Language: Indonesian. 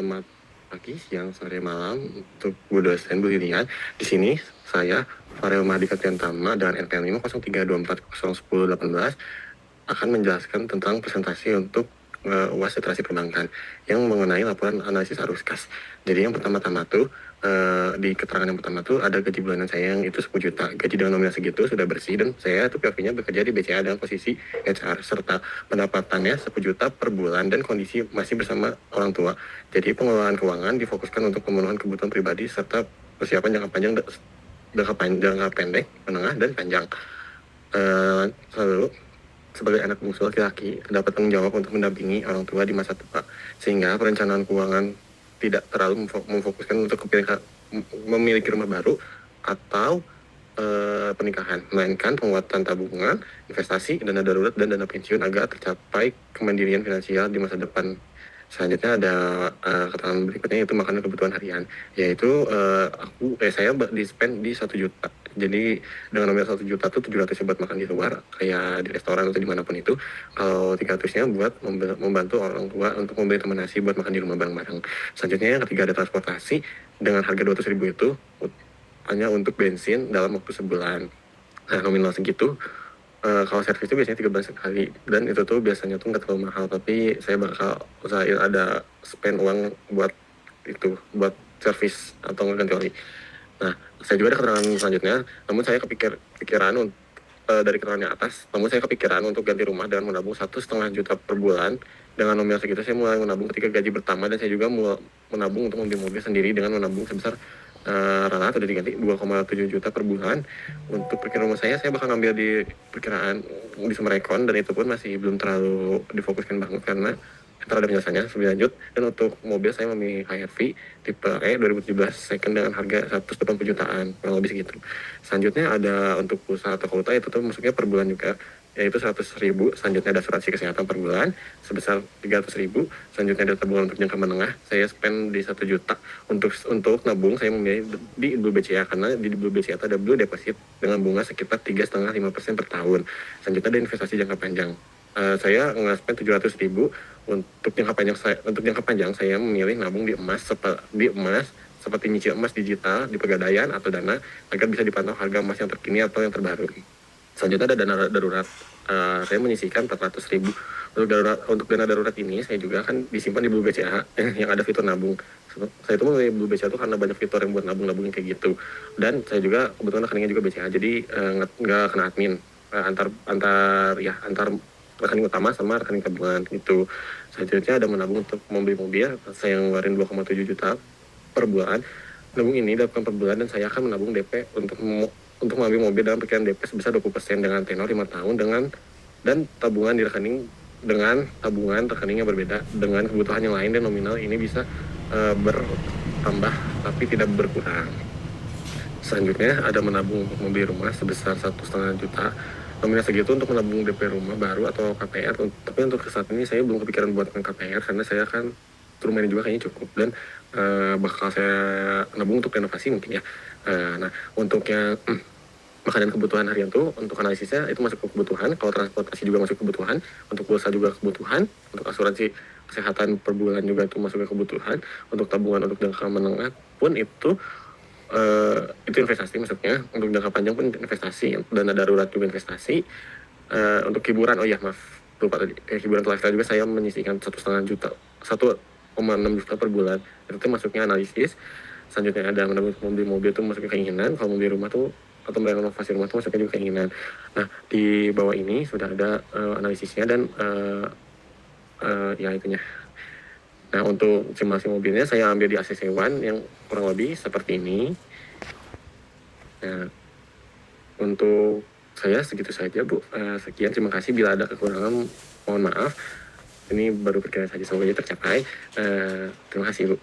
Selamat pagi, siang, sore, malam untuk Bu dosen, Bu Lilian. Di sini saya, Farel Mahdi Katriantama dengan NPM 50324011018 akan menjelaskan tentang presentasi untuk UAS literasi perbankan yang mengenai laporan analisis arus kas. Jadi yang pertama-tama tuh di keterangan yang pertama tuh ada gaji bulanan saya yang itu 10 juta. Gaji dengan nominal segitu sudah bersih dan saya tuh POV-nya bekerja di BCA dengan posisi HR serta pendapatannya 10 juta per bulan dan kondisi masih bersama orang tua. Jadi pengelolaan keuangan difokuskan untuk pemenuhan kebutuhan pribadi serta persiapan jangka panjang, jangka pendek, menengah, dan panjang. Lalu sebagai anak bungsu laki-laki terdapat tanggung jawab untuk mendampingi orang tua di masa tua sehingga perencanaan keuangan tidak terlalu memfokuskan untuk memiliki rumah baru atau pernikahan, melainkan penguatan tabungan, investasi, dana darurat, dan dana pensiun agar tercapai kemandirian finansial di masa depan. Selanjutnya ada keterangan berikutnya yaitu makanan kebutuhan harian, yaitu saya di spend di 1 juta. Jadi dengan nominal 1 juta tuh 700 buat makan di luar kayak di restoran atau dimanapun itu. Kalau 300-nya buat membantu orang tua untuk membeli teman nasi buat makan di rumah bareng-bareng. Selanjutnya yang ketiga ada transportasi dengan harga 200.000 itu hanya untuk bensin dalam waktu sebulan. Nah nominal segitu kalau servis itu biasanya 13 kali dan itu tuh biasanya tuh nggak terlalu mahal, tapi saya bakal usahain ada spend uang buat itu, buat servis atau ganti oli. Nah saya juga ada keterangan selanjutnya, namun saya kepikiran dari keterangannya atas, namun saya kepikiran untuk ganti rumah dengan menabung 1,5 juta per bulan. Dengan nominal segitu saya mulai menabung ketika gaji bertambah dan saya juga mulai menabung untuk membeli mobil sendiri dengan menabung sebesar rata atau diganti 2,7 juta per bulan. Untuk perkiraan rumah saya bakal ngambil di perkiraan di Summarecon dan itu pun masih belum terlalu difokuskan banget karena ntar ada penjelasannya lebih lanjut. Dan untuk mobil saya memilih HRV tipe E 2017 second dengan harga 180 jutaan, kurang lebih segitu. Selanjutnya ada untuk pulsa atau kuota itu tuh masuknya per bulan juga, yaitu 100.000. Selanjutnya ada asuransi kesehatan per bulan sebesar 300.000. Selanjutnya ada tabungan untuk jangka menengah, saya spend di 1 juta. Untuk nabung saya memilih di Blue BCA karena di Blue BCA ada Blue deposit dengan bunga sekitar 3,5-5% per tahun. Selanjutnya ada investasi jangka panjang. Saya nge-spend 700.000 untuk jangka panjang saya memilih nabung di emas seperti nyicil emas digital di Pegadaian atau Dana agar bisa dipantau harga emas yang terkini atau yang terbaru. Selanjutnya ada dana darurat. Saya menyisihkan 400.000 untuk dana darurat ini. Saya juga akan disimpan di Blue BCA yang ada fitur nabung. Saya itu memilih Blue BCA itu karena banyak fitur yang buat nabung kayak gitu. Dan saya juga kebetulan rekeningnya juga BCA, jadi nggak kena admin antar rekening utama sama rekening tabungan itu. Selanjutnya ada menabung untuk membeli mobil. Saya ngeluarin 2,7 juta per bulan. Nabung ini dilakukan per bulan dan saya akan menabung DP untuk mengambil mobil dalam perkiraan DP sebesar 20% dengan tenor 5 tahun dan tabungan di rekening dengan tabungan rekening yang berbeda dengan kebutuhan yang lain dan nominal ini bisa bertambah tapi tidak berkurang. Selanjutnya ada menabung untuk membeli rumah sebesar 1,5 juta. Nominal segitu untuk menabung DP rumah baru atau KPR. Tapi untuk saat ini saya belum kepikiran buat KPR karena saya kan rumah ini juga kayaknya cukup dan bakal saya nabung untuk renovasi mungkin ya. Nah untuk yang makanan kebutuhan harian tuh untuk analisisnya itu masuk ke kebutuhan. Kalau transportasi juga masuk ke kebutuhan, untuk pulsa juga kebutuhan, untuk asuransi kesehatan per bulan juga itu masuk ke kebutuhan, untuk tabungan untuk jangka menengah pun itu investasi masuknya, untuk jangka panjang pun investasi, dana darurat juga investasi. Untuk hiburan, oh iya maaf lupa tadi, hiburan lifestyle juga saya menyisihkan 1,6 juta per bulan. Itu masuknya analisis. Selanjutnya ada menabung membeli mobil itu masuknya keinginan. Kalau membeli rumah tuh atau merenovasi rumah tuh masuknya juga keinginan. Nah di bawah ini sudah ada analisisnya dan ya itunya. Nah untuk simulasi mobilnya saya ambil di ACC One yang kurang lebih seperti ini. Nah untuk saya segitu saja Bu. Sekian, terima kasih. Bila ada kekurangan mohon maaf. Ini baru perkiraan saja, semoga tercapai. Terima kasih Bu.